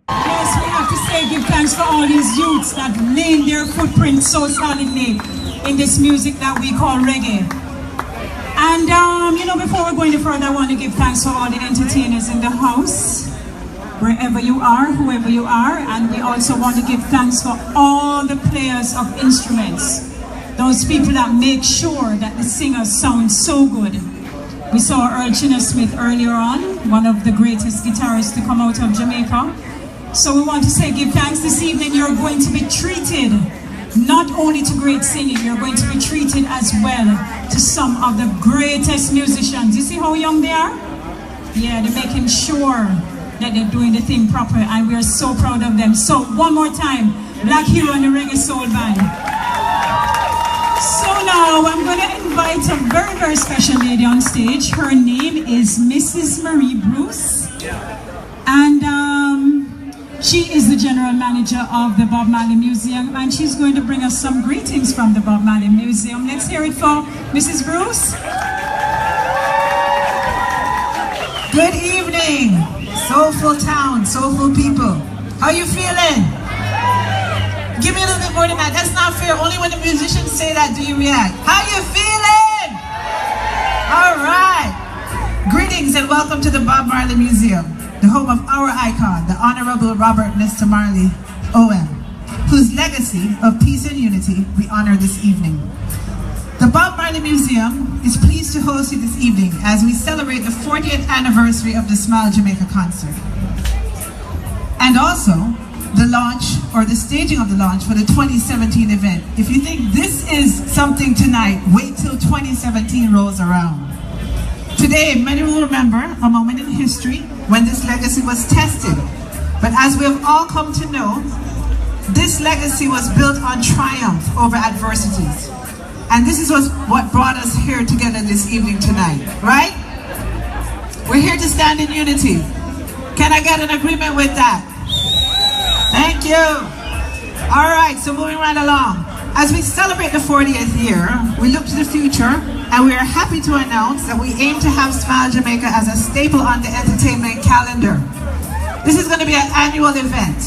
Yes, we have to say give thanks for all these youths that laid their footprint so solidly in this music that we call reggae. And before we go any further, I want to give thanks for all the entertainers in the house, wherever you are, whoever you are. And we also want to give thanks for all the players of instruments, those people that make sure that the singers sound so good. We saw Earl Chinna Smith earlier on, one of the greatest guitarists to come out of Jamaica. So we want to say give thanks this evening. You're going to be treated not only to great singing, you're going to be treated as well to some of the greatest musicians. You see how young they are? Yeah, they're making sure that they're doing the thing proper, and we are so proud of them. So one more time, Black Hero and the Reggae Soul Band. So now I'm going to invite a very, very special lady on stage. Her name is Mrs. Marie Bruce. And she is the general manager of the Bob Marley Museum, and she's going to bring us some greetings from the Bob Marley Museum. Let's hear it for Mrs. Bruce. Good evening, soulful town, soulful people. How you feeling? Give me a little bit more than that. That's not fair. Only when the musicians say that do you react. How you feeling? All right. Greetings and welcome to the Bob Marley Museum, the home of our icon, the Honorable Robert Nesta Marley, OM, whose legacy of peace and unity we honor this evening. The Bob Marley Museum is pleased to host you this evening as we celebrate the 40th anniversary of the Smile Jamaica concert. And also, the launch, or the staging of the launch for the 2017 event. If you think this is something tonight, wait till 2017 rolls around. Today, many will remember a moment in history when this legacy was tested. But as we have all come to know, this legacy was built on triumph over adversities. And this is what brought us here together this evening tonight, right? We're here to stand in unity. Can I get an agreement with that? Thank you. All right, so moving right along. As we celebrate the 40th year, we look to the future, and we are happy to announce that we aim to have Smile Jamaica as a staple on the entertainment calendar. This is going to be an annual event.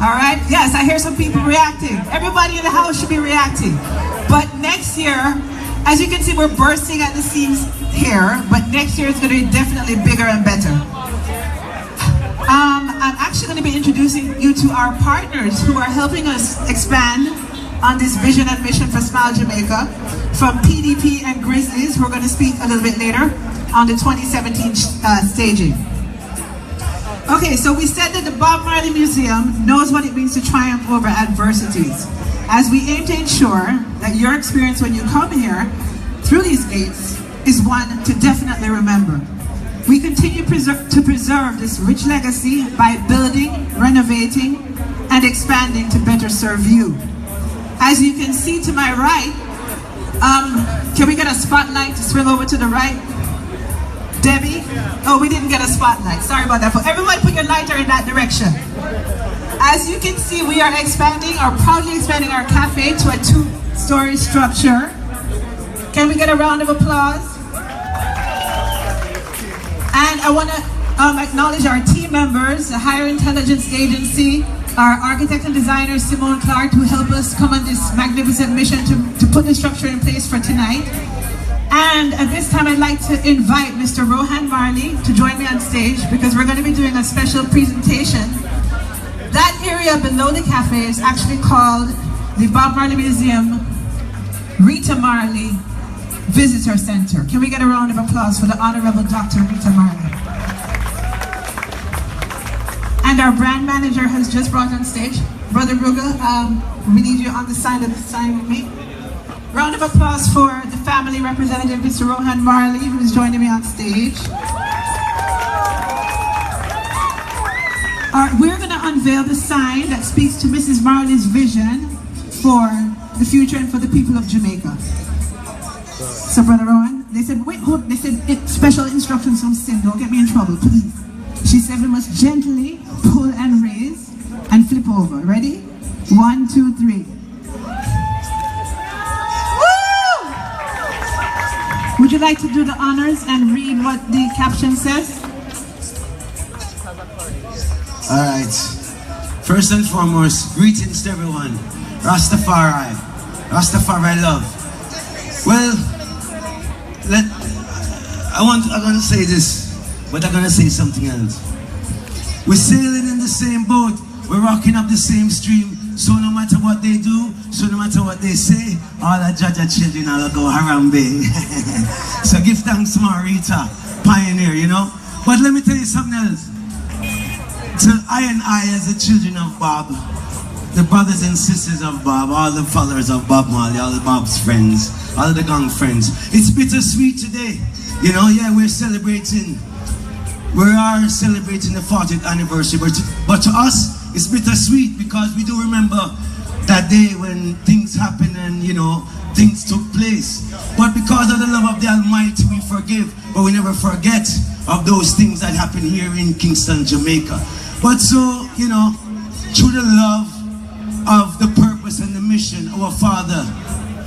All right? Yes, I hear some people reacting. Everybody in the house should be reacting. But next year, as you can see, we're bursting at the seams here, but next year is going to be definitely bigger and better. I'm actually going to be introducing you to our partners who are helping us expand on this vision and mission for Smile Jamaica. From PDP and Grizzlies, we're going to speak a little bit later on the 2017 staging. Okay, so we said that the Bob Marley Museum knows what it means to triumph over adversities, as we aim to ensure that your experience when you come here through these gates is one to definitely remember. We continue to preserve this rich legacy by building, renovating, and expanding to better serve you. As you can see to my right, can we get a spotlight to swing over to the right? Debbie? Oh, we didn't get a spotlight. Sorry about that. But everyone put your lighter in that direction. As you can see, we are expanding, or proudly expanding our cafe to a 2-story structure. Can we get a round of applause? And I want to acknowledge our team members, the Higher Intelligence Agency, our architect and designer Simone Clark, who helped us come on this magnificent mission to put the structure in place for tonight. And at this time, I'd like to invite Mr. Rohan Marley to join me on stage, because we're going to be doing a special presentation. That area below the cafe is actually called the Bob Marley Museum Rita Marley Visitor Center. Can we get a round of applause for the Honorable Dr. Rita Marley? And our brand manager has just brought on stage, Brother Ruga. We need you on the side of the sign with me. Round of applause for the family representative, Mr. Rohan Marley, who is joining me on stage. We're going to unveil the sign that speaks to Mrs. Marley's vision for the future and for the people of Jamaica. So, Brother Rohan, they said, wait, hold, they said, special instructions from Sin, don't get me in trouble, please. She said we must gently pull and raise and flip over. Ready? 1, 2, 3. Woo! Would you like to do the honors and read what the caption says? Alright. First and foremost, greetings to everyone. Rastafari. Rastafari love. Well, I'm gonna say this, but I'm gonna say something else. We're sailing in the same boat, we're rocking up the same stream, so no matter what they do, so no matter what they say, all the Jaja children will go Harambe. So give thanks to Marita, pioneer, you know. But let me tell you something else. To I and I as the children of Bob, the brothers and sisters of Bob, all the followers of Bob Marley, all of Bob's friends, all of the gang friends, it's bittersweet today. You know, yeah, we are celebrating the 40th anniversary, but to us, it's bittersweet because we do remember that day when things happened and, you know, things took place. But because of the love of the Almighty, we forgive, but we never forget of those things that happened here in Kingston, Jamaica. But so, you know, through the love of the purpose and the mission, our Father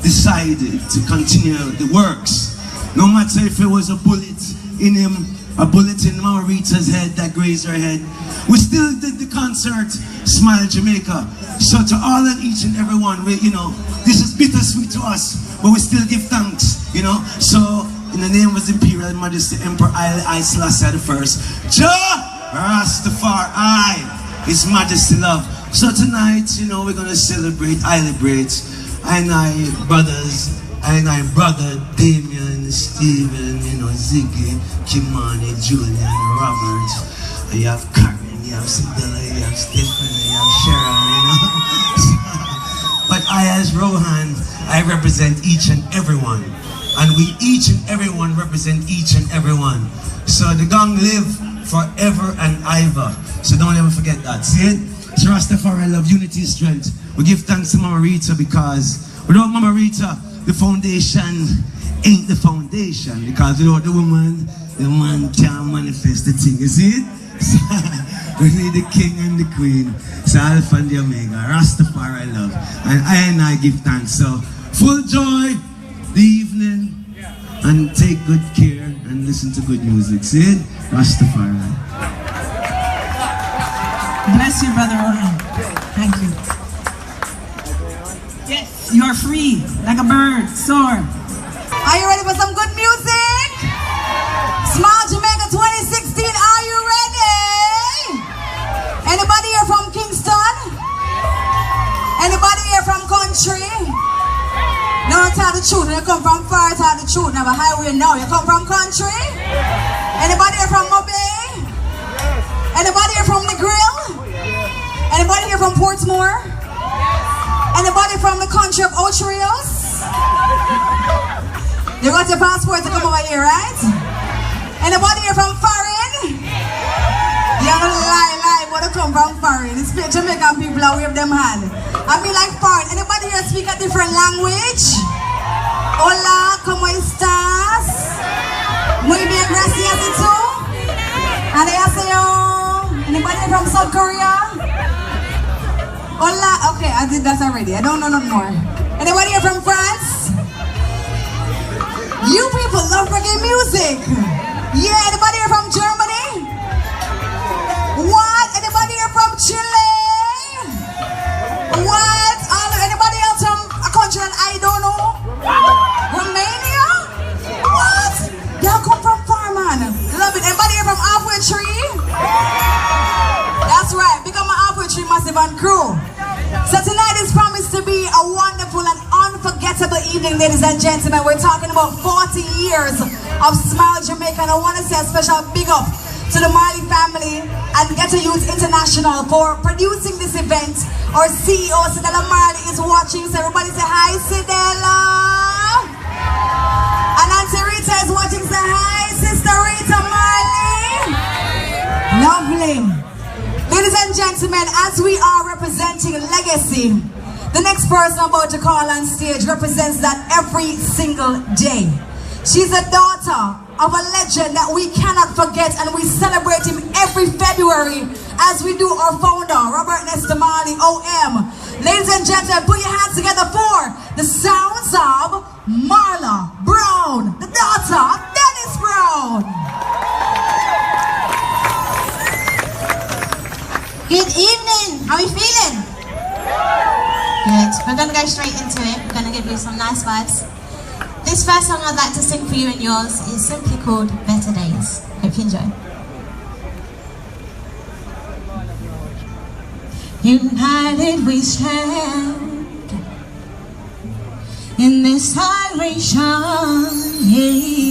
decided to continue the works. No matter if it was a bullet in him, a bullet in Mama Rita's head that grazed her head, we still did the concert, Smile Jamaica. So to all and each and every one, you know, this is bittersweet to us, but we still give thanks, you know. So in the name of His Imperial Majesty Emperor I Selassie I, Jah Rastafari, His Majesty love. So tonight, you know, we're gonna celebrate, I brother Damien, Stephen, you know, Ziggy, Kimani, Julian, Robert. You have Karen, you have Sibylla, you have Stephanie, you have Sharon, you know. But I as Rohan, I represent each and everyone. And we each and everyone represent each and everyone. So the gang live forever and ever. So don't ever forget that. See it? So Rastafari love, unity, strength. We give thanks to Mama Rita because without Mama Rita, the foundation ain't the foundation. Because without the woman, the man can't manifest the thing. You see it? So, we need the king and the queen. So Alpha and the Omega, Rastafari love. And I give thanks. So full joy the evening and take good care and listen to good music. See it? Rastafari. Bless you, Brother Rohan. Thank you. Yes, you are free, like a bird, soar. Are you ready for some good music? Smile Jamaica 2016, are you ready? Anybody here from Kingston? Anybody here from country? No, tell the truth. You come from far, tell the truth. Never highway now. You come from country? Anybody here from Mobay? Anybody here from the Grill? Anybody here from Portsmore? Anybody from the country of Ocho Rios? You got your passport to come over here, right? Anybody here from foreign? You're gonna lie, but you come from foreign. It's Jamaican people that wave them hand. I mean like foreign. Anybody here speak a different language? Hola, ¿cómo estás? Muy bien, gracias, ¿y tú? Annyeonghaseyo. Anybody here from South Korea? Hola, okay, I did that already. I don't know no more. Anybody here from France? You people love reggae music. Yeah, anybody here from Germany? What? Anybody here from Chile? What? Anybody else from a country that I don't know? Romania? What? Y'all come from far, man. Love it. Anybody here from Halfway Tree? That's right. Become an Halfway Tree Massive and crew. So tonight is promised to be a wonderful and unforgettable evening, ladies and gentlemen. We're talking about 40 years of Smile Jamaica, and I want to say a special big up to the Marley family and Ghetto Youth International for producing this event. Our CEO, Sidella Marley, is watching, so everybody say hi, Sidella. And Auntie Rita is watching, say hi, Sister Rita Marley. Lovely. Ladies and gentlemen, as we are representing legacy, the next person I'm about to call on stage represents that every single day. She's a daughter of a legend that we cannot forget, and we celebrate him every February as we do our founder, Robert Nesta Marley, OM. Ladies and gentlemen, put your hands together for the sounds of Marla Brown, the daughter of Dennis Brown. Good evening. How are you feeling? Good. We're going to go straight into it. We're going to give you some nice vibes. This first song I'd like to sing for you and yours is simply called Better Days. Hope you enjoy. United we stand in this salvation, yeah.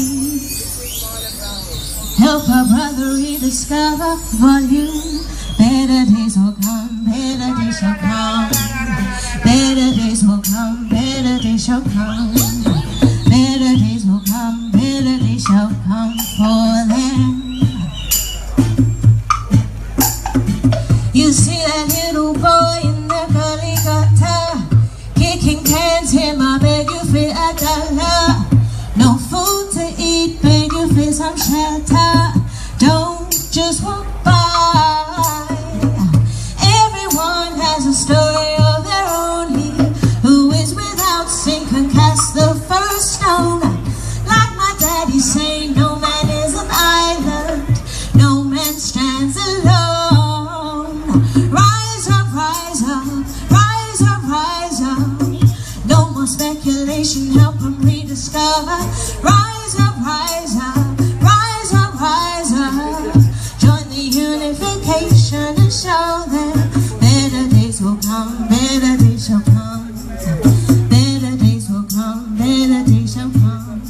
Help a brother rediscover volume. Better days will come, better days shall come. Better days will come, better days shall come. Better days will come, better days shall come for them. You see that little boy in the gully gutter, kicking cans, him I beg you for $1. No food to eat, beg you for some shelter. Don't just walk by. Everyone has a story of their own. He who is without sin can cast the first stone. Like my daddy say, no man is an island, no man stands alone. Rise up, rise up, rise up, rise up. No more speculation, help them rediscover. Rise up, rise up, rise up, rise up. Join the unification and show them better days will come, better days shall come. Better days will come, better days shall come.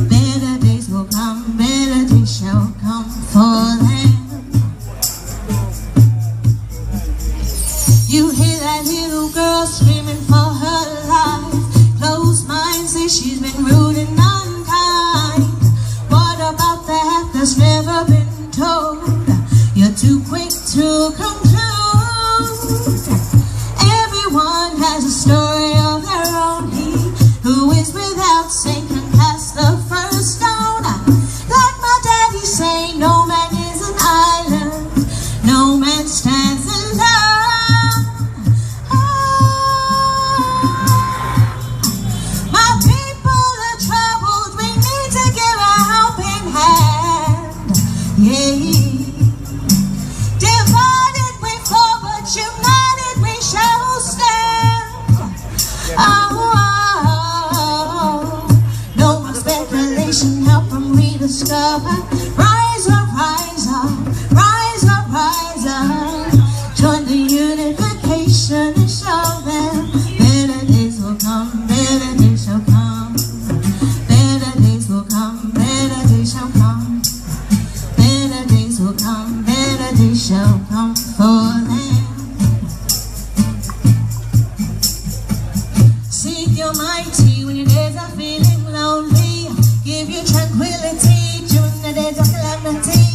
Better days will come, better days shall come for them. You hear that little girl screaming for her life. Closed minds say she's been rude and unkind. What about that that's never been told? You're too quick to conclude. Everyone has a story of their own. He who is without sin can cast the first stone. Like my daddy say, no man is an island, no man stands alone. My people are troubled, we need to give a helping hand. Yeah. Divided we fall, but united we shall stand. No more speculation, help them rediscover. Rise up, rise up, rise up, rise up. Join the unification and show them better days will come, better days shall come. Better days will come, better days shall come. Better days will come, better days shall come for them. Seek your mighty when your days are feeling lonely. Give you tranquility during the days of calamity.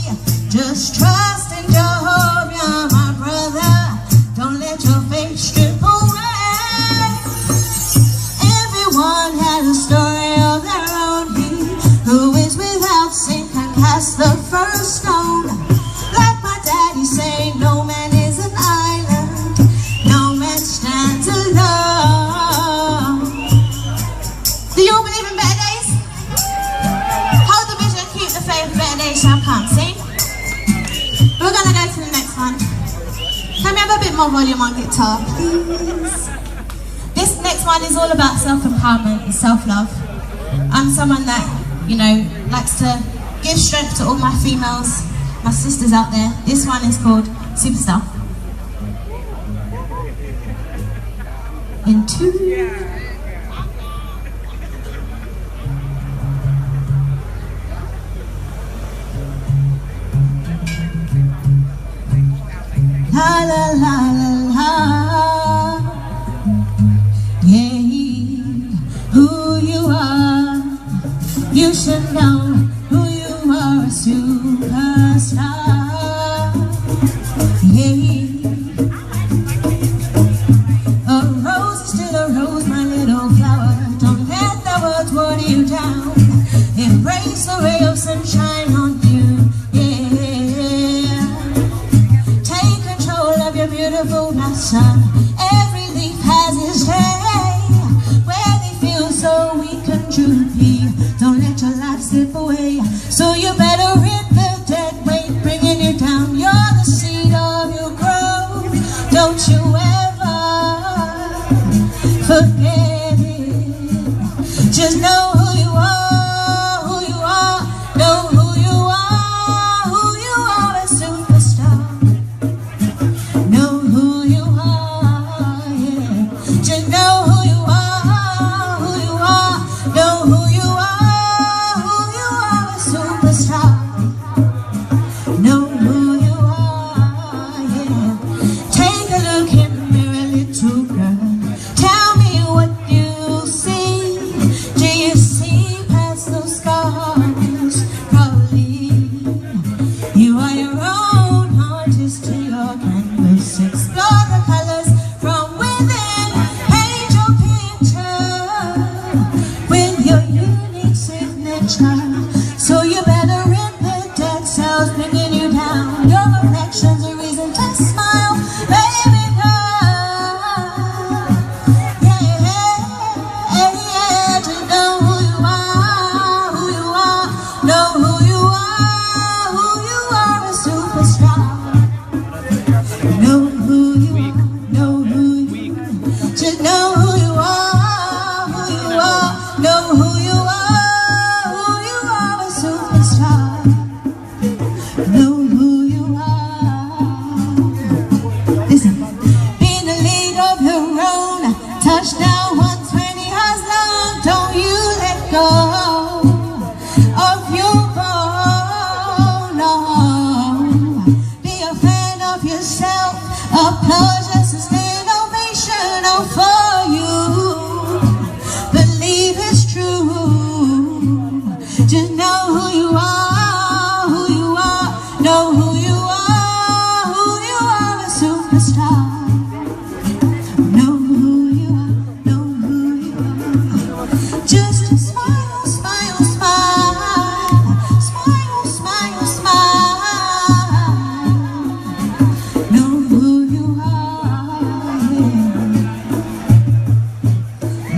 Just trust in Jehovah, my brother. Don't let your faith strip away. Everyone has a story of their own. He who is without sin can cast the first stone. Like my daddy say, no man is an island, no man stands alone. Do you all believe in better days? Hold the vision, keep the faith, better days shall come. See? We're gonna go to the next one. Can we have a bit more volume on guitar, please? This next one is all about self-empowerment and self-love. I'm someone that, you know, likes to give strength to all my females, my sisters out there. This one is called Superstar. In 2. La la la la la. Yeah, who you are, you should know who you are, a superstar. Yeah, a rose is still a rose, my little flower. Don't let the words water you down. Embrace the ray of sunshine on you. Yeah, take control of your beautiful blossom. Every leaf has its day where they feel so weak and droopy. Don't let your life slip away. So you better rid the dead weight bringing you down. You're the seed of your growth. applause, just a stand ovation for you. Believe it's true. Just know who you are, know who you are, a superstar. Know who you are. Just a smile, smile, smile. Smile, smile, smile. Know who you are.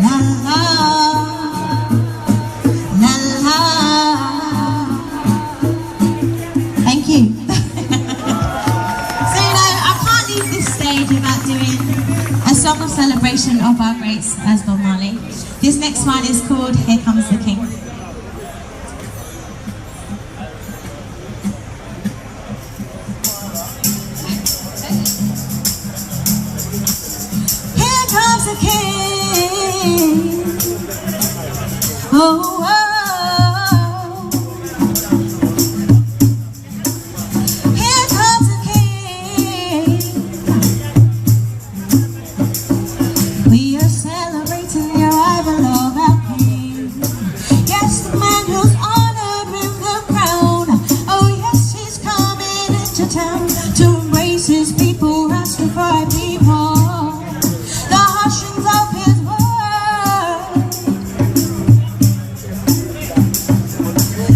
La la, la la. Thank you. So I can't leave this stage without doing a song of celebration of our greats as Bob Marley. This next one is called Here Comes the King. Here comes the King. Oh, oh. Here comes the King. We are celebrating the arrival of our King. Yes, the man who's honored with the crown. Oh yes, he's coming into town to embrace his people, Rastafari people. The hushings of his word.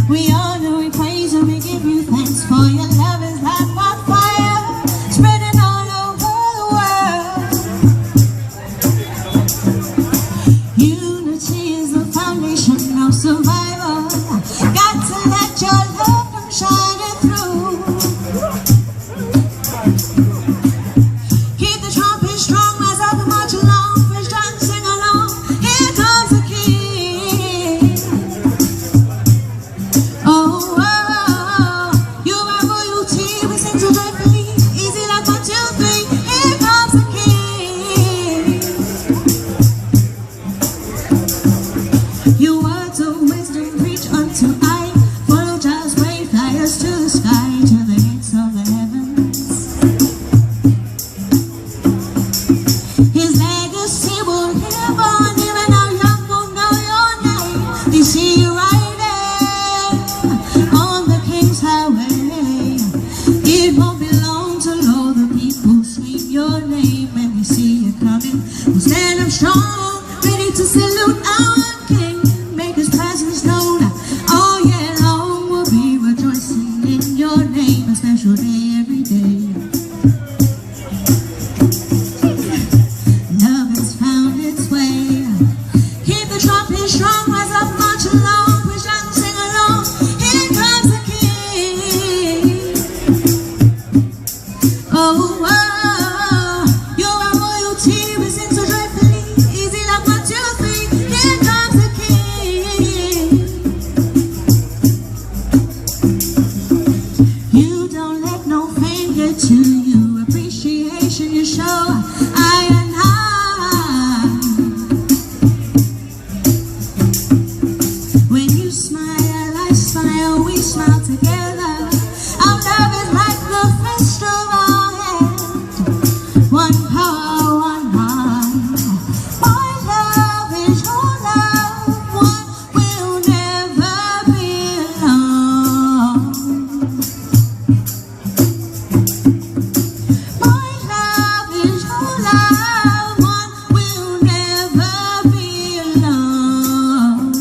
We honor, we praise, and we give you thanks for your love is like wildfire, spreading all over the world. Unity is the foundation of survival. Got to let your love come shining through. Keep the trumpet strong, rise up and march along. Fresh dance, sing along. Here comes the King. Oh, oh, you are royalty. We sing so joyfully. Easy like 1, 2, 3. Here comes the King. Your words of wisdom reach unto I. Follow Jah's way, fly us to the sky, to the gates of the heavens. His legacy will live on, even our young will know your name. They see you riding on the King's highway. It won't be long till all the people scream your name. When they see you coming, we'll stand up strong, ready to salute our King, make his presence known. All year long we'll be rejoicing in your name, a special day every day. Love has found its way. Keep the trumpet strong, rise up, march along, push out and sing along. Here comes the King. Oh, oh, you are royalty, we sing so joyfully. Easy like 1, 2, 3. Here comes the King. You don't let no fame get to you. Appreciation you show. I and I. When you smile, I smile, we smile together. Our love is like the festival hand. One power, one heart. My love is your love. One will never be alone. My love is your love. One will never be alone.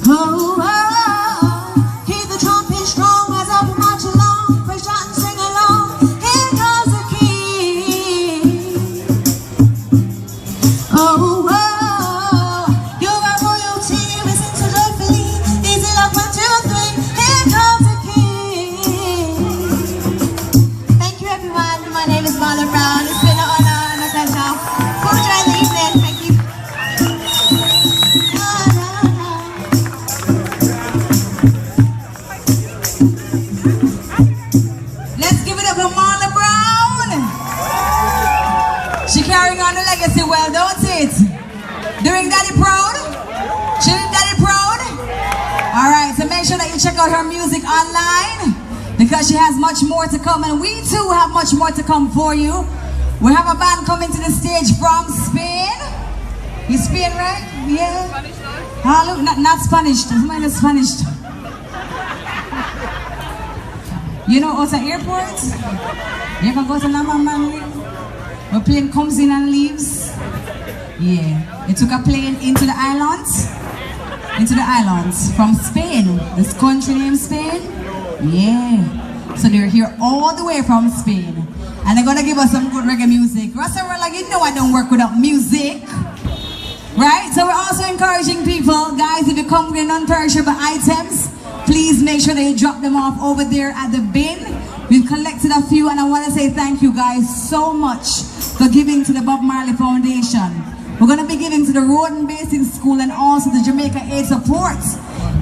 Oh, oh, keep the trumpet strong, rise up and march along, praise out and sing along. Here comes the King. Oh, oh, you're our royalty, we sing so joyfully. Easy like 1, 2, 3. Here comes the King. Thank you, everyone. My name is Marla Brown. It's been an honor and a pleasure. Go enjoy the evening. Thank you. La, la, la. Let's give it up for Marla Brown. She carrying on the legacy well, don't it? Doing Daddy proud? She did Daddy proud? Alright, so make sure that you check out her music online. because she has much more to come, and we too have much more to come for you. We have a band coming to the stage from Spain. You Spain, right? Yeah. Hello, not Spanish. Mine is Spanish. You know, also airport. You can go to Namaman. A plane comes in and leaves. Yeah. It took a plane into the islands. From Spain. This country named Spain. Yeah. So they're here all the way from Spain. And they're gonna give us some good reggae music. Rasta, like, you know I don't work without music. Right? So we're also encouraging people, guys, if you come with non-perishable items, please make sure that you drop them off over there at the bin. We've collected a few, and I want to say thank you guys so much for giving to the Bob Marley Foundation. We're going to be giving to the Roden Basic School and also the Jamaica Aid Support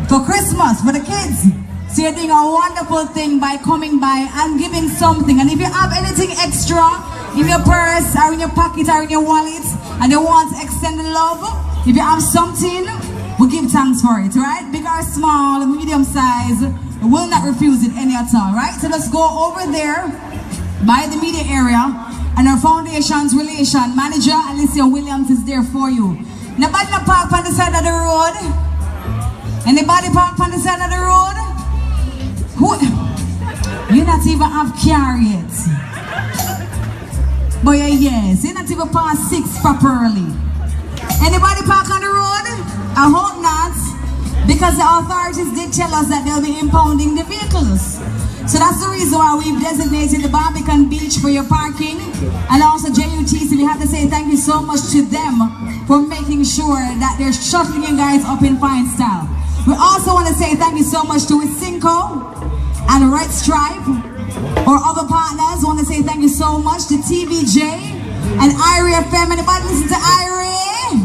for Christmas, for the kids. So you're doing a wonderful thing by coming by and giving something. And if you have anything extra in your purse or in your pocket or in your wallet and you want to extend the love, if you have something, we give thanks for it, right? Big or small, medium size, we will not refuse it any at all, right? So let's go over there by the media area, and our foundation's relation manager, Alicia Williams, is there for you. Nobody park on the side of the road? Anybody park on the side of the road? Who? You not even have car yet. But yes, you not even past 6 properly. Anybody park on the road? I hope not, because the authorities did tell us that they'll be impounding the vehicles. So that's the reason why we've designated the Barbican Beach for your parking, and also JUTC. We have to say thank you so much to them for making sure that they're shuttling you guys up in fine style. We also want to say thank you so much to Cinco and Red Stripe, or other partners. I want to say thank you so much to TVJ and Irie FM. Anybody listen to Irie?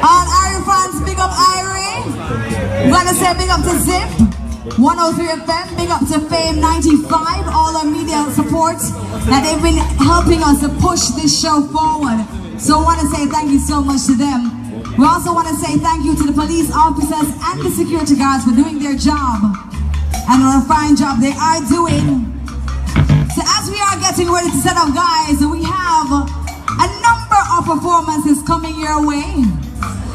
All Irie fans, big up Irie. We want to say big up to Zip 103 FM, big up to Fame 95, all our media support that they've been helping us to push this show forward. So I want to say thank you so much to them. We also want to say thank you to the police officers and the security guards for doing their job, and what a fine job they are doing. So as we are getting ready to set up, guys, we have a number of performances coming your way.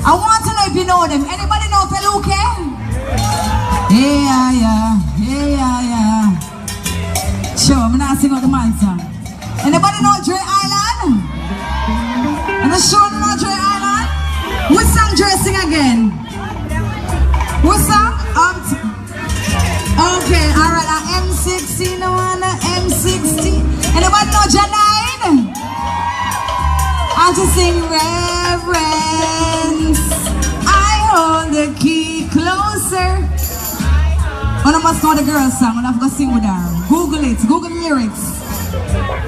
I want to know if you know them. Anybody know Peluke? Yeah. Sure, I'm not singing out the man song. Anybody know Dre Island? I'm not sure you know Dre Island. What song Dre sing again? What song? Okay, alright, M16, M16. Anybody know Janine? I'll just sing reverence. I hold the key closer. I must know the girl's song, and I've got to sing with her. Google it, Google the lyrics.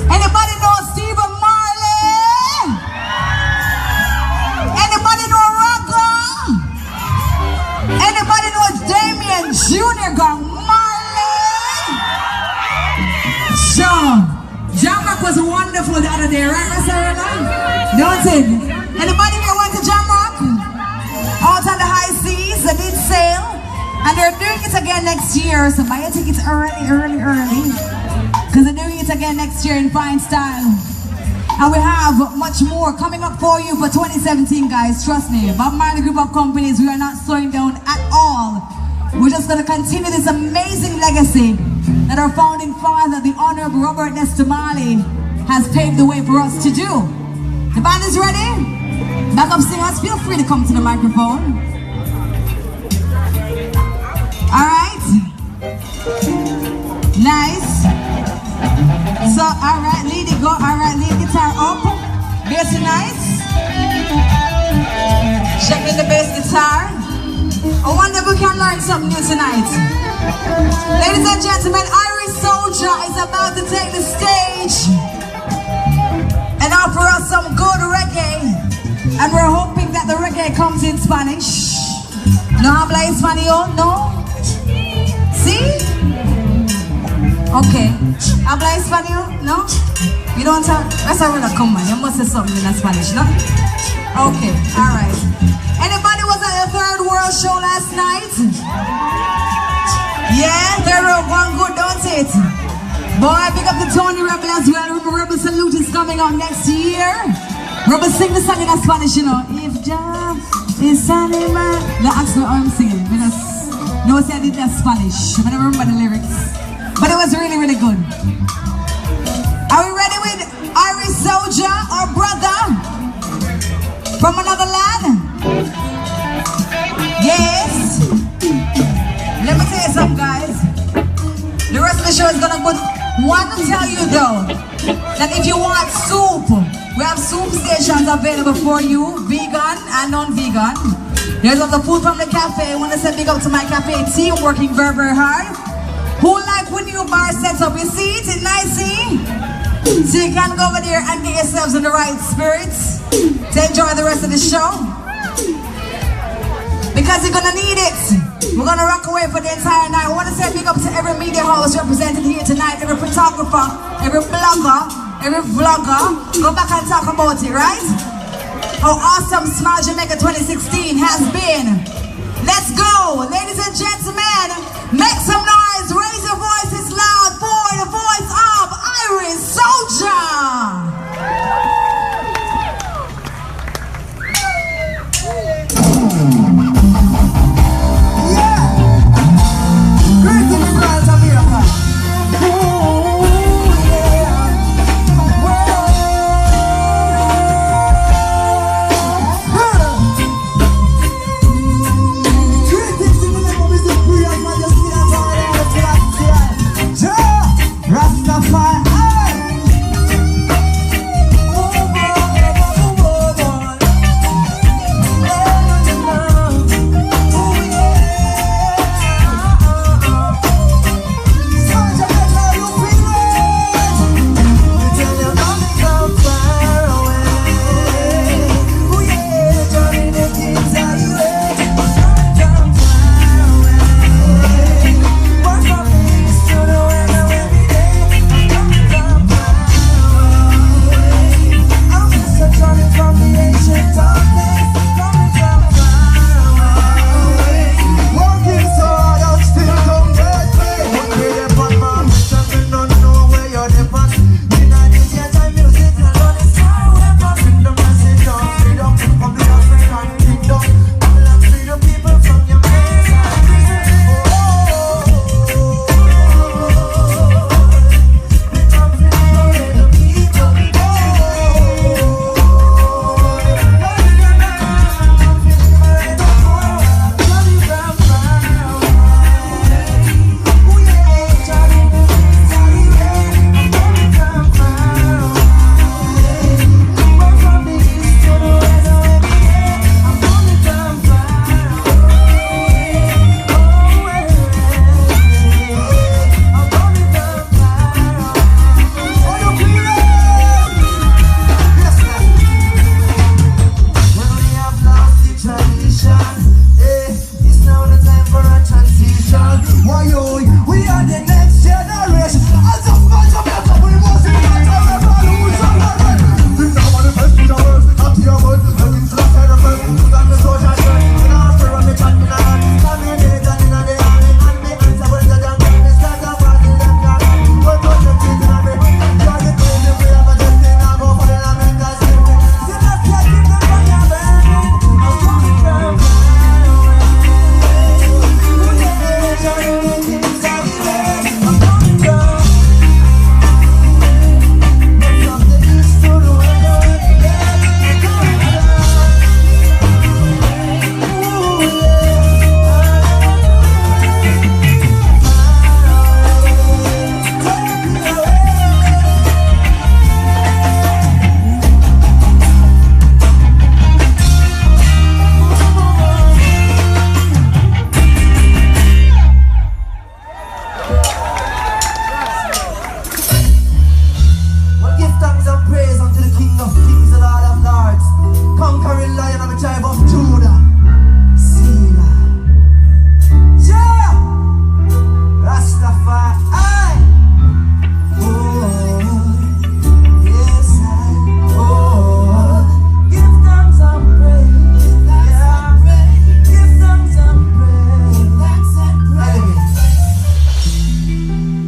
Anybody know Stephen Marley? Anybody know Rocco? Anybody know Damien Jr. Gang Marley? Sure. Jamrock was wonderful the other day, right, Sarah? Don't it? Anybody here went to Jamrock? Out on the high seas, they did sail. And they're doing it again next year, so buy your tickets early. Because they're doing it again next year in fine style. And we have much more coming up for you for 2017, guys. Trust me, Bob Marley Group of Companies, we are not slowing down at all. We're just going to continue this amazing legacy that our founding father, the Honorable Robert Nesta Marley, has paved the way for us to do. The band is ready? Backup singers, feel free to come to the microphone. Alright, nice. So, alright, lead it, go. Alright, lead guitar up. Bass nice. Checking the bass guitar. I wonder if we can learn something new tonight. Ladies and gentlemen, Irie Soldier is about to take the stage and offer us some good reggae. And we're hoping that the reggae comes in Spanish. No habla español, no? See? Okay. Habla español? No? You don't have? That's a really come on. You must say something in Spanish, no? Okay, alright. Anybody was at the Third World show last night? Yeah, Third World one good, don't it? it. Boy, big up the Tony Rebel as well. Remember, Rebel Salute is coming up next year. Rebel sing the song in Spanish, you know. If Jah is animal. Now ask me how I'm singing. Because no, say I did that Spanish. I don't remember the lyrics. But it was really, really good. Are we ready with Irish soldier or brother from another land? Yes. Let me tell you something, guys. The rest of the show is gonna put one to tell you though that if you want soup, we have soup stations available for you, vegan and non-vegan. There's also food from the cafe. I want to say big up to my cafe team working very, very hard. Who like when new bar sets up? You see it nicely? So you can go over there and get yourselves in the right spirits to enjoy the rest of the show. Because you're gonna need it. We're gonna rock away for the entire night. I want to say big up to every media house represented here tonight, every photographer, every blogger, every vlogger. Go back and talk about it, right? How awesome Smile Jamaica 2016 has been. Let's go, ladies and gentlemen. Make some noise, raise your voices loud for the voice of Irish Soldier. Greetings in the name of His Imperial Majesty and Royal Excellency.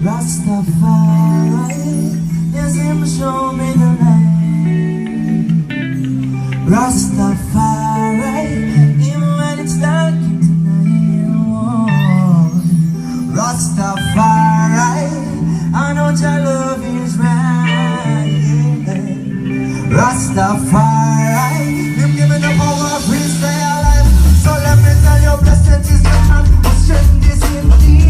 Rastafari, yes, him show me the light. Rastafari, even when it's dark tonight. Oh. Rastafari, I know your love is right. Rastafari, him give me the power of free stay alive. So let me tell you, blessed is the man who strength is indeed.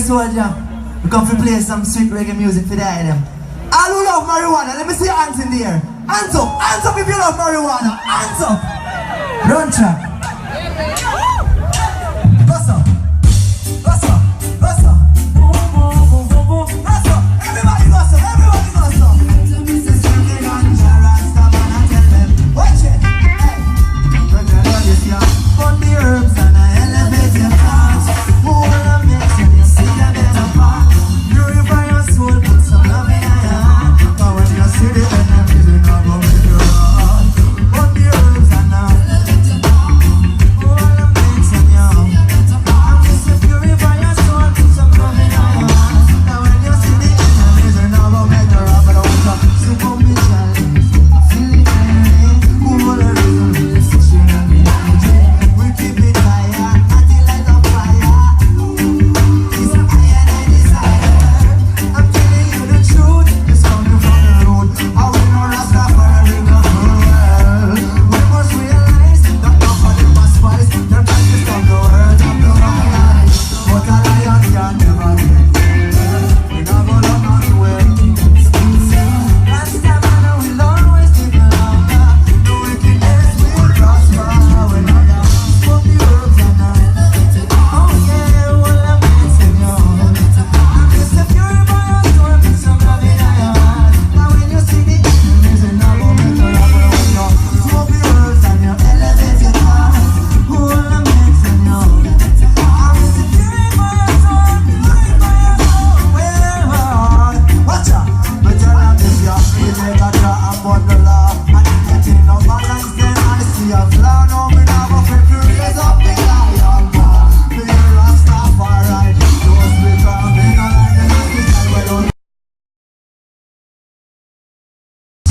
Soldier, we come to play some sweet reggae music for them. All who love marijuana, let me see your hands in the air. Hands up if you love marijuana. Hands up. Run track. Bust up. Bust up. Bust up. Boom, boom, boom, boom, boom. Bust up. Everybody bust up. Everybody bust up. Watch it. Hey. Remember this, yeah. Fun the herbs and I elevate your thoughts. More than mixing, you see them in the pot. Purify your soul, put some love in your heart. But when you see the enemies, you know go make you run. Fun the herbs and I elevate your thoughts.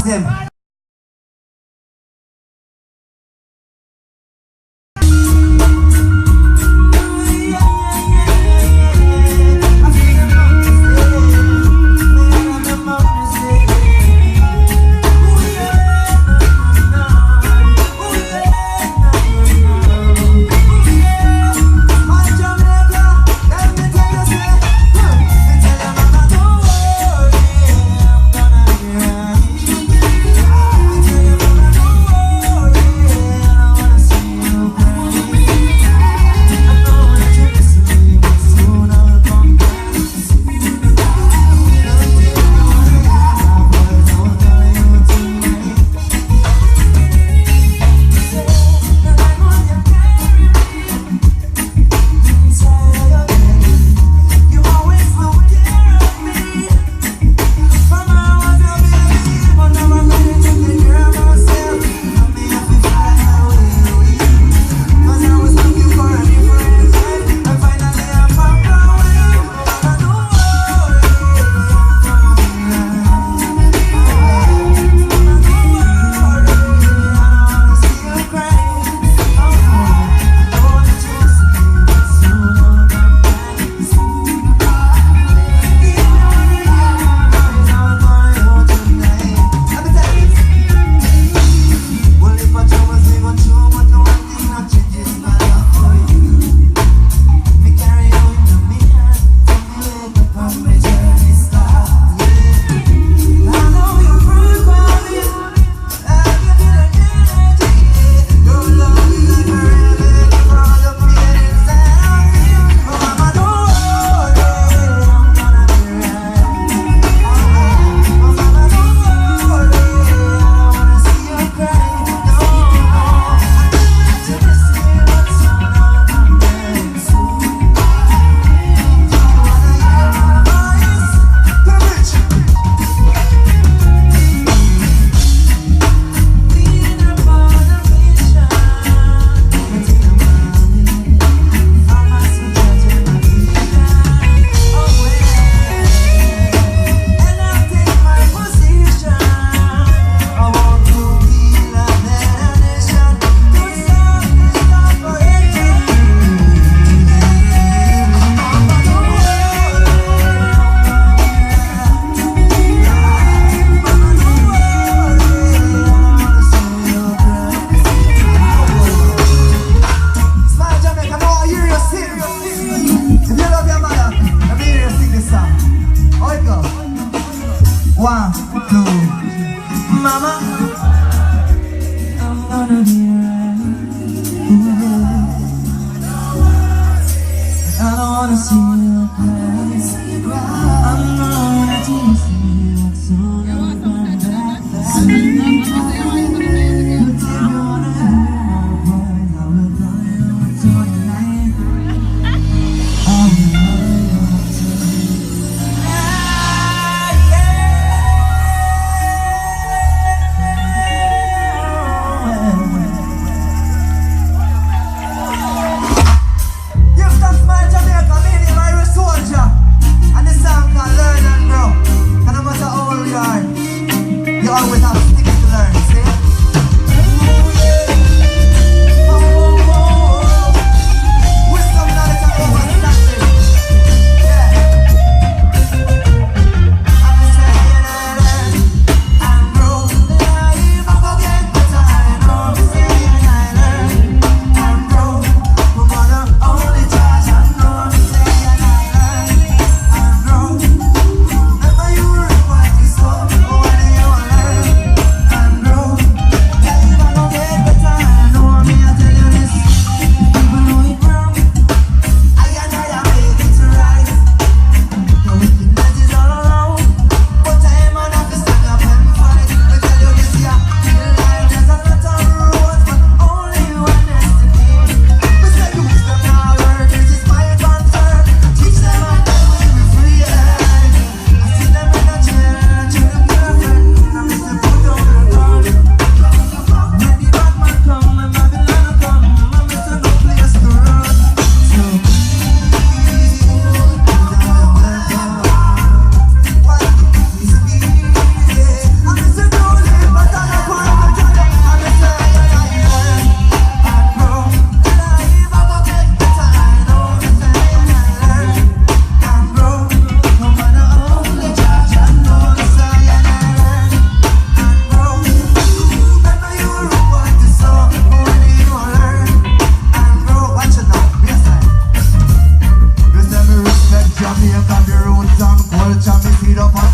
Them.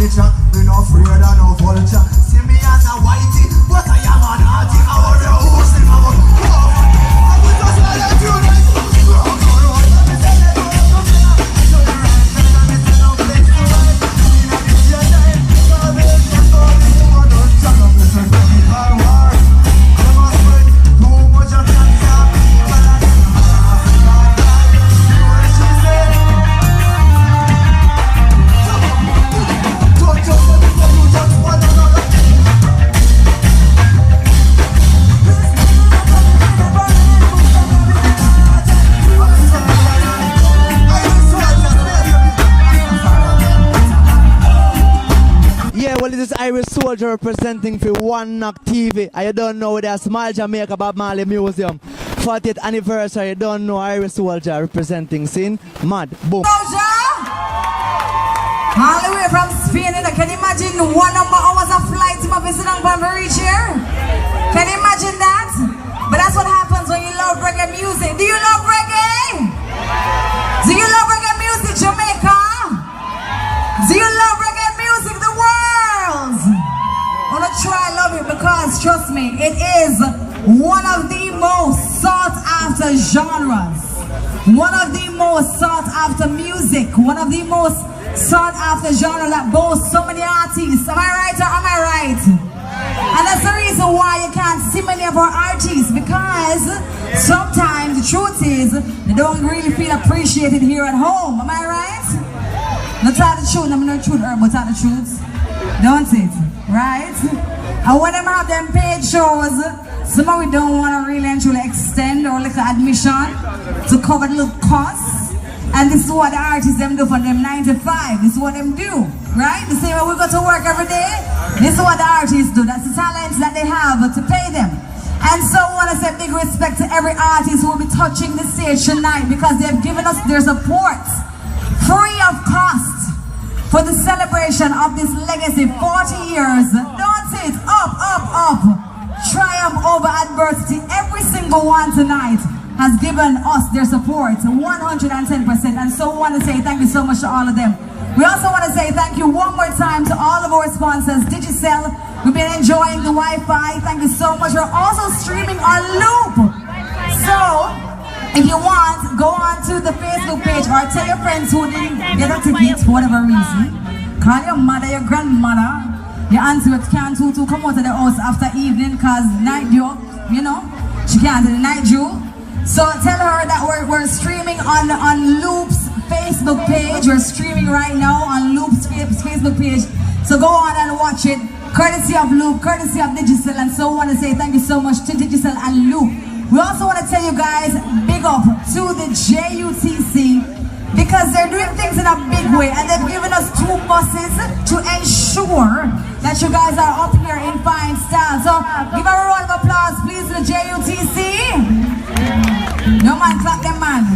nature. Me no afraid of no vulture. See me as a whitey, but I am an arty. I want the whole thing about I will just let you know. This is Irish Soldier representing for One Knock TV. I don't know where Smile Jamaica Bob Marley Museum 40th anniversary. You don't know Irish Soldier representing scene. Mad boom. Soldier! All the way from Spain. Can you imagine 1 hours of flight to visit and reach here? Can you imagine that? But that's what happens when you love reggae music. Do you love reggae? Do you love reggae music, Jamaica? Do you love reggae music, the world? I want to try love it because, trust me, it is one of the most sought after genres. One of the most sought after music. One of the most sought after genre that boasts so many artists. Am I right or am I right? And that's the reason why you can't see many of our artists, because sometimes the truth is they don't really feel appreciated here at home. Am I right? Not tell the truth, I'm not truth, but tell the truth. Don't it? Right? And when they have them paid shows, some of we don't want to really and truly extend or like admission to cover the little costs. And this is what the artists them do for them 9 to 5. This is what them do. Right? The same way we go to work every day. This is what the artists do. That's the talents that they have to pay them. And so I want to say big respect to every artist who will be touching the stage tonight, because they've given us their support free of cost for the celebration of this legacy. 40 years, don't it? Up, up, up. Triumph over adversity. Every single one tonight has given us their support 110%. And so we want to say thank you so much to all of them. We also want to say thank you one more time to all of our sponsors. Digicel, we've been enjoying the Wi-Fi. Thank you so much. We're also streaming on Loop. So if you want, go on to the Facebook page or tell your friends who didn't get a ticket for whatever reason. Call your mother, your grandmother, your auntie who can't to come out of the house after evening because night dew, you know, she can't do the night dew. So tell her that we're streaming on Loop's Facebook page. We're streaming right now on Loop's Facebook page. So go on and watch it. Courtesy of Loop, courtesy of Digicel. And so I want to say thank you so much to Digicel and Loop. We also want to tell you guys, big up to the JUTC, because they're doing things in a big way, and they've given us 2 buses to ensure that you guys are up here in fine style. So give a round of applause please to the JUTC. No man, clap them man.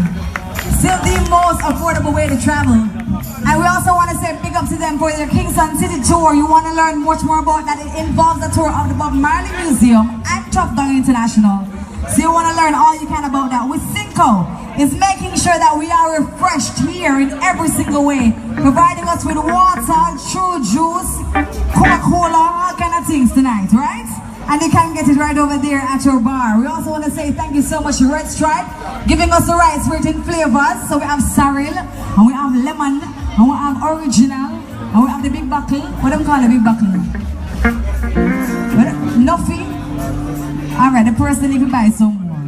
Still the most affordable way to travel. And we also want to say big up to them for their Kingston City tour. You want to learn much more about that? It involves the tour of the Bob Marley Museum and Top Dog International. So you want to learn all you can about that. With Cinco, is making sure that we are refreshed here in every single way, providing us with water, true juice, Coca-Cola, all kind of things tonight, right? And you can get it right over there at your bar. We also want to say thank you so much to Red Stripe, giving us the right certain flavors. So we have Cyril, and we have lemon, and we have original, and we have the big buckle. What do we call the big buckle? Nuffy. Alright, the person if you buy some more.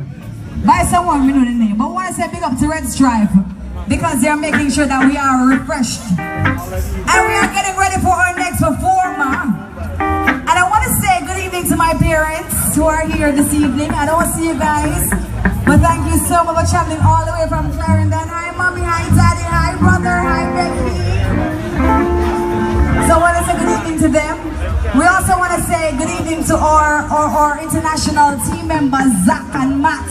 Buy some more, we know the name. But we want to say big up to Red Stripe, because they're making sure that we are refreshed. And we are getting ready for our next performer. And I want to say good evening to my parents who are here this evening. I don't see you guys, but thank you so much for traveling all the way from Clarendon. Hi mommy, hi daddy, hi brother, hi Becky. So I want to say good evening to them. We also want to say good evening to our international team members, Zach and Matt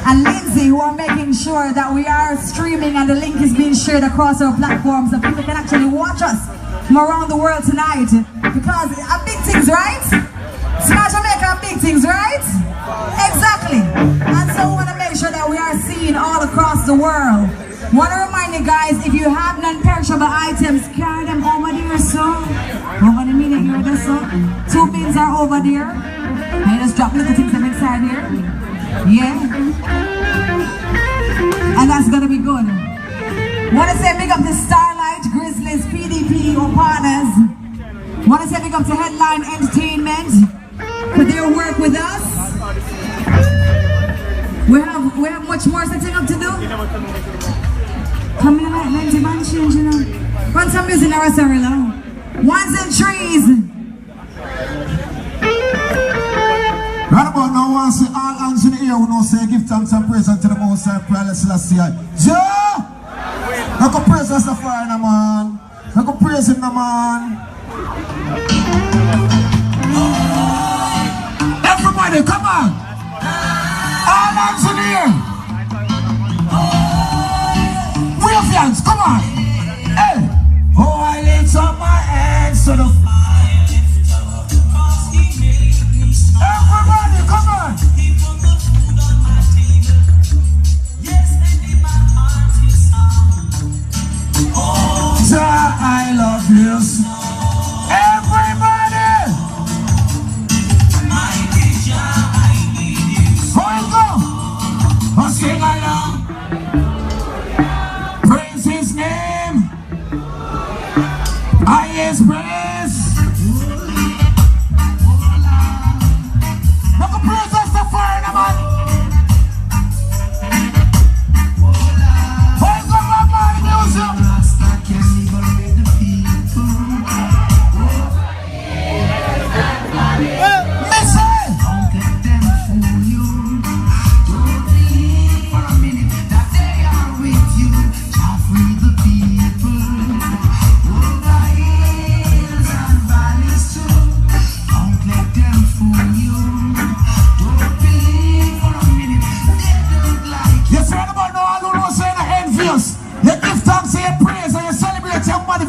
and Lindsay, who are making sure that we are streaming and the link is being shared across our platforms so people can actually watch us from around the world tonight. Because big things, right? Smart Jamaica, big things, right? Exactly. And so we want to make sure that we are seen all across the world. Want to remind you guys, if you have non-perishable items, carry them over there, so this. 2 bins are over there. I just drop little things them inside here. Yeah. And that's gonna be good. Wanna say big up to Starlight, Grizzlies, PDP, Opanas. Wanna say big up to Headline Entertainment for their work with us. We have much more setting up to do. Come in like 90 man change, you know. Run some music now, Sarilla. Ones and trees. Right about now, I want to see all hands in the air. We know say give thanks and praise unto the Most High, Prayer Selassie. Yeah! I can praise us the fire, man. I can praise him, man. Everybody, come on! All hands in the air! Wave your hands, come on! Hey! Oh, I lift up my hands to the fire. Everybody, come on! I love you so. Everybody! Hold on! I'll sing along. Praise his name. I is praise. Look at praise us the fire, man. Hold on, my music.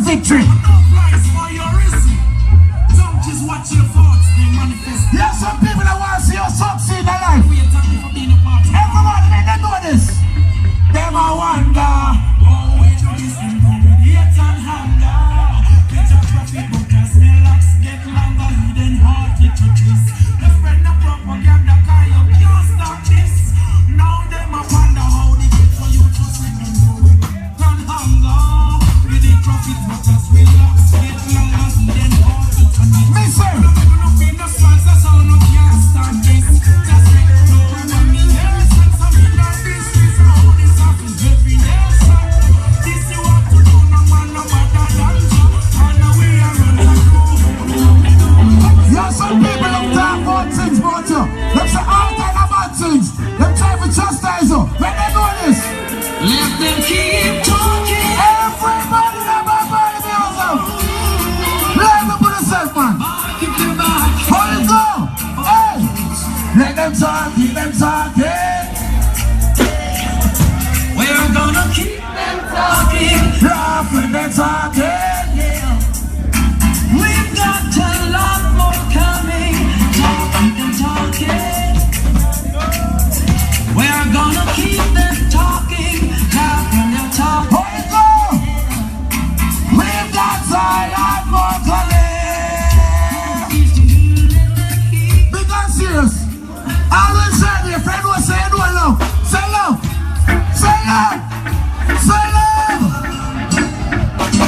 Victory. Don't just watch your thoughts, they manifest. There are some people that want to see you succeed in life. Everybody, they know this. Them I wonder. Oh, wait till this thing go with hate and hunger. Get your traffic book and smell like get longer. Hidden heart, get your kiss. The spread the propaganda, cause you can't stop this. Now them I wonder how they get for you to sleep in go with hate and hunger. Profit, but just relax, get longer, then all to turn it. Listen! I'm not gonna be no sponsors, so no can't start this. Just make it to one million. Some in our business, how this happens every nation. This you have to do, no man, no matter than you. And now we are running through. Yeah, some people don't talk about things, but you. Them say all kind of bad things. Them try to chastise you. When they do this, let them keep talking. Everybody! Let them talk, keep them talking. We're gonna keep them talking. Laugh when they're talking, yeah. We've got a lot more coming. Keep them talking. We're gonna keep them talking. Laugh when they're talking. Hold on. We've got a lot more coming. Big and serious. I will say, your friend was saying, no love. Say love. Say love. Say love.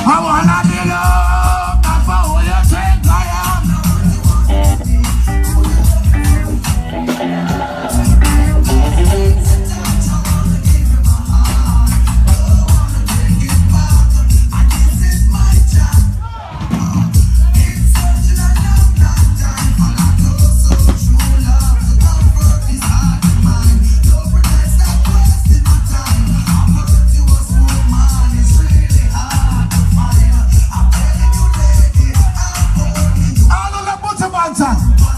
I wanna be loved. Not for who you think I am. This is my job. It's such a long time for I know so true love.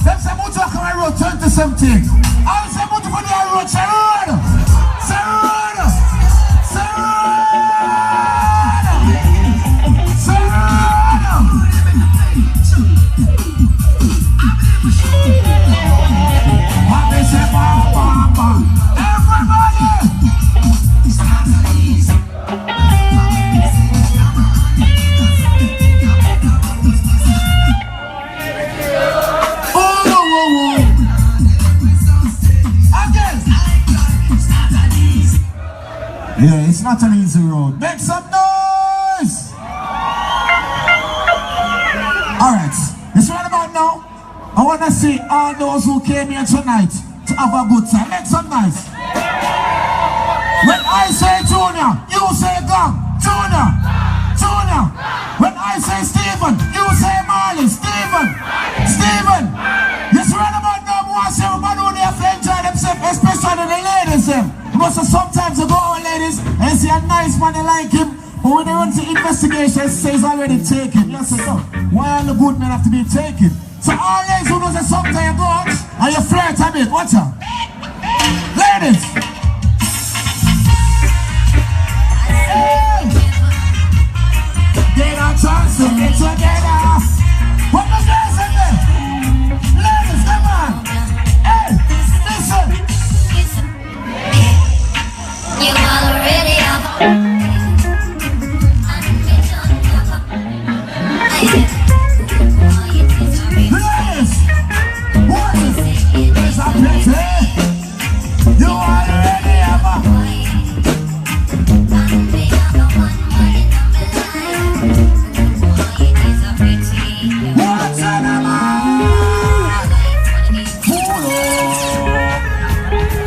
Them say much of my road 2017. I say much for the road. Say road. Say road. Say road. Say road. What they say, bam, bam, bam. Everybody. not an easy road. Make some noise! Alright, it's right about now. I want to see all those who came here tonight to have a good time. Make some noise. When I say Junior, you say Gang. Junior, Junior. When I say Stephen, you say Marley. Stephen, Stephen. It's right about now. I say everybody who they have to enjoy themselves, especially the ladies. Because sometimes you go out, ladies, and see a nice man, they like him. But when they run to investigation, say he's already taken. You say, no, why all the good men have to be taken? So all ladies who know that sometimes you go out and you flirt a bit. Watch out. Ladies. Hey. Get a chance to get together. What the guys in there? Ladies, come on. Hey, listen. You already have. You already have a. What's in the mind?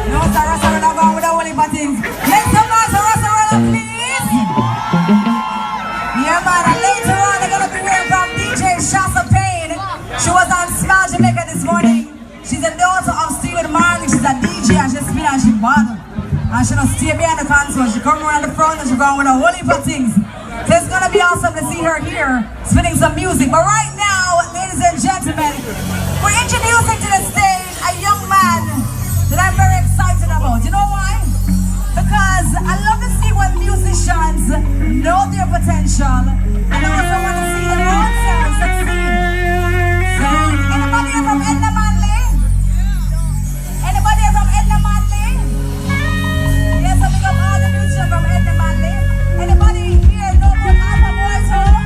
No, Sarah, Sarah, not going with the holy things. Make some noise for Sarah, please. Yeah, man, and later on, they're going to be hearing from DJ Shasta Payne. She was on Smile Jamaica this morning. She's a daughter of Stephen Marley. She's a DJ and she spin and she bottle. And she don't stay behind the console. She come around the front and she going with a whole heap of things. So it's gonna be awesome to see her here spinning some music. But right now, ladies and gentlemen, we're introducing to the stage a young man that I'm very excited about. You know why? Because I love to see when musicians know their potential and I also want to see their own selves succeed. So, anybody here from Edna Manley? Anybody here from Edna Manley? Yes, I pick up all the musicians from Edna Manley. Anybody here know about Alpha Boys Home?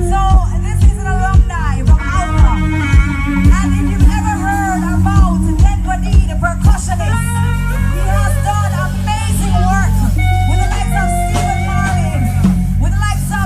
So, this is an alumni from Alpha. And if you've ever heard about Len Bodie, the percussionist, he has done amazing work with the likes of Stephen Marley, with the likes of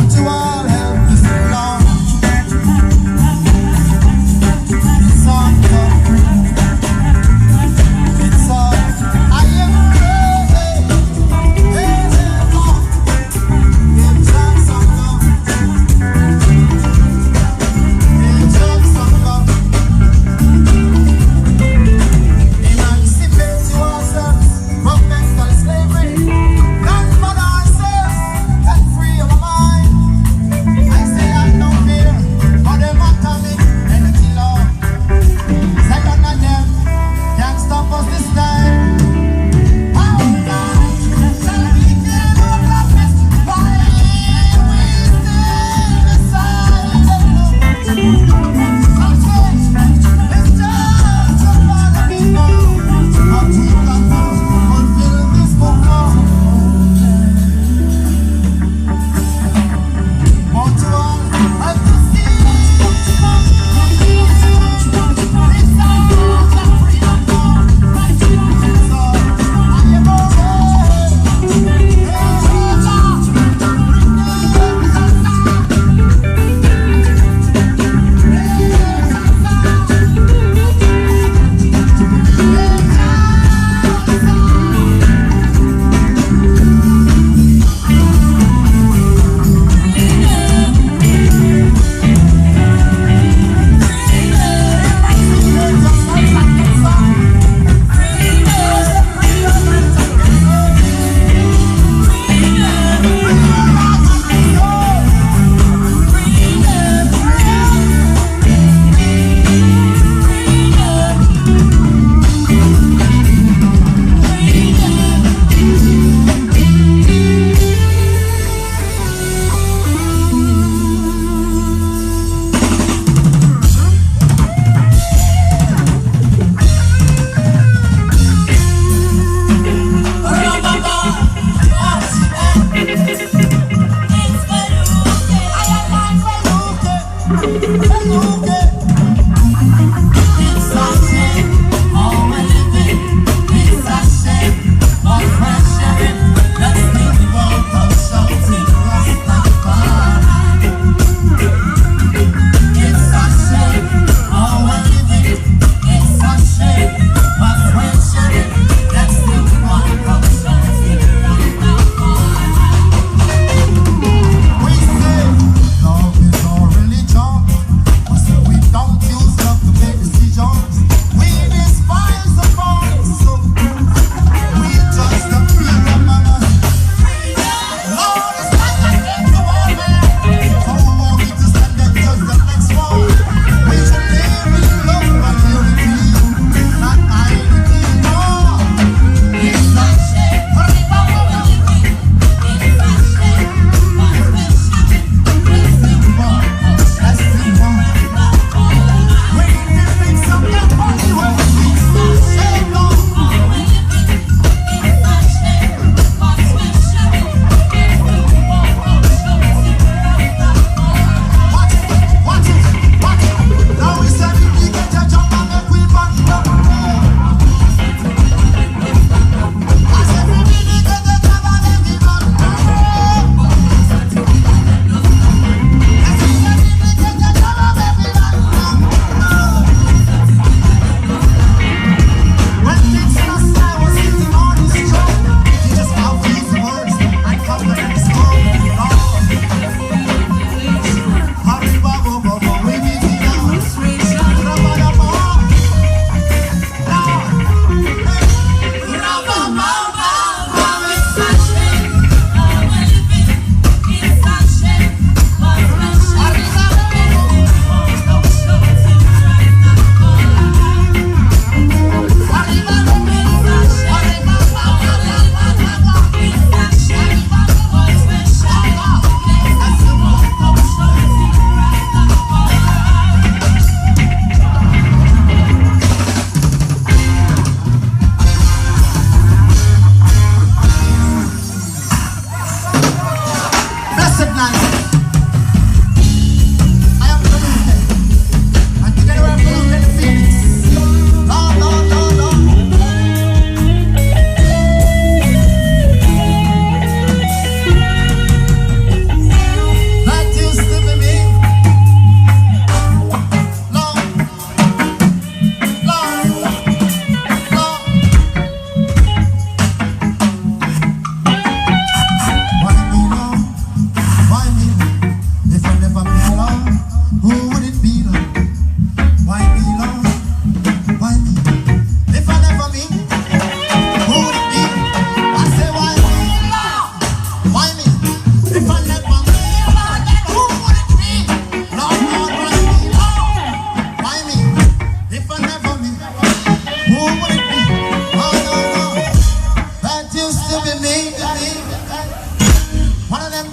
want you all help me sing now. It's on it's on. I am ready. It's on some love. It's on some love. Emancipate yourselves from mental slavery. Grandfather ourselves and free our mind.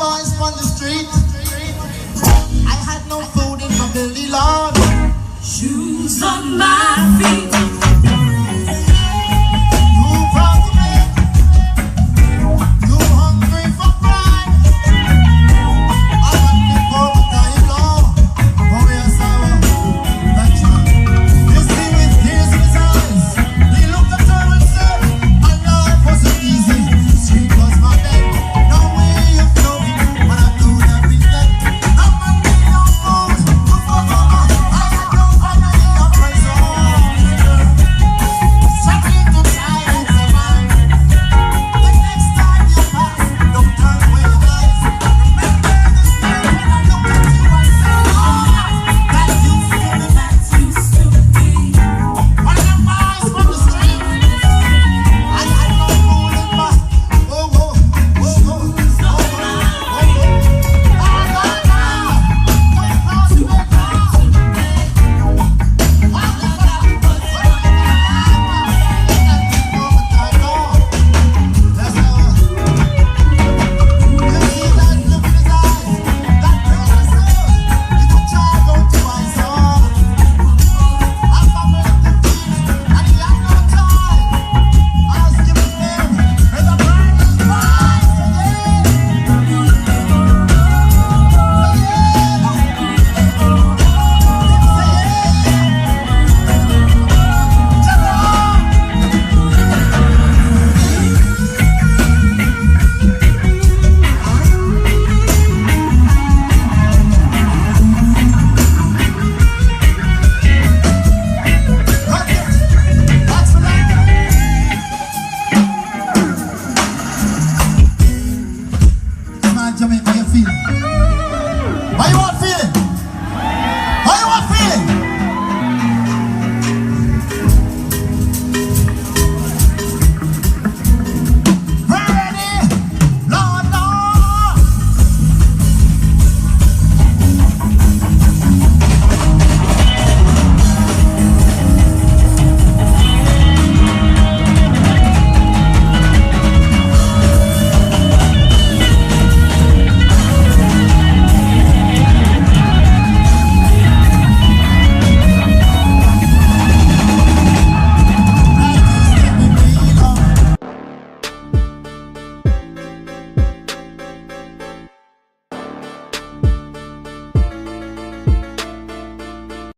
boys on the street. I had no food in my belly, Lord. Shoes on my feet. Too proud to be, too hungry for pride. I want before the time, Lord. Oh yes, I will. That's right. You see with tears in his eyes, he looked at her and said, my life wasn't easy. Street was my bed. No way of knowing what I do every day. No money, no food. Before mama, I had no family of my own. Something to try and survive. The next time you pass, don't turn away your eyes. Remember the smile when I look at you and say, that used to be, that used to be. One of the boys from the street. I had no food in my. Whoa, whoa, whoa, whoa, whoa, whoa, Jamaica, you feel?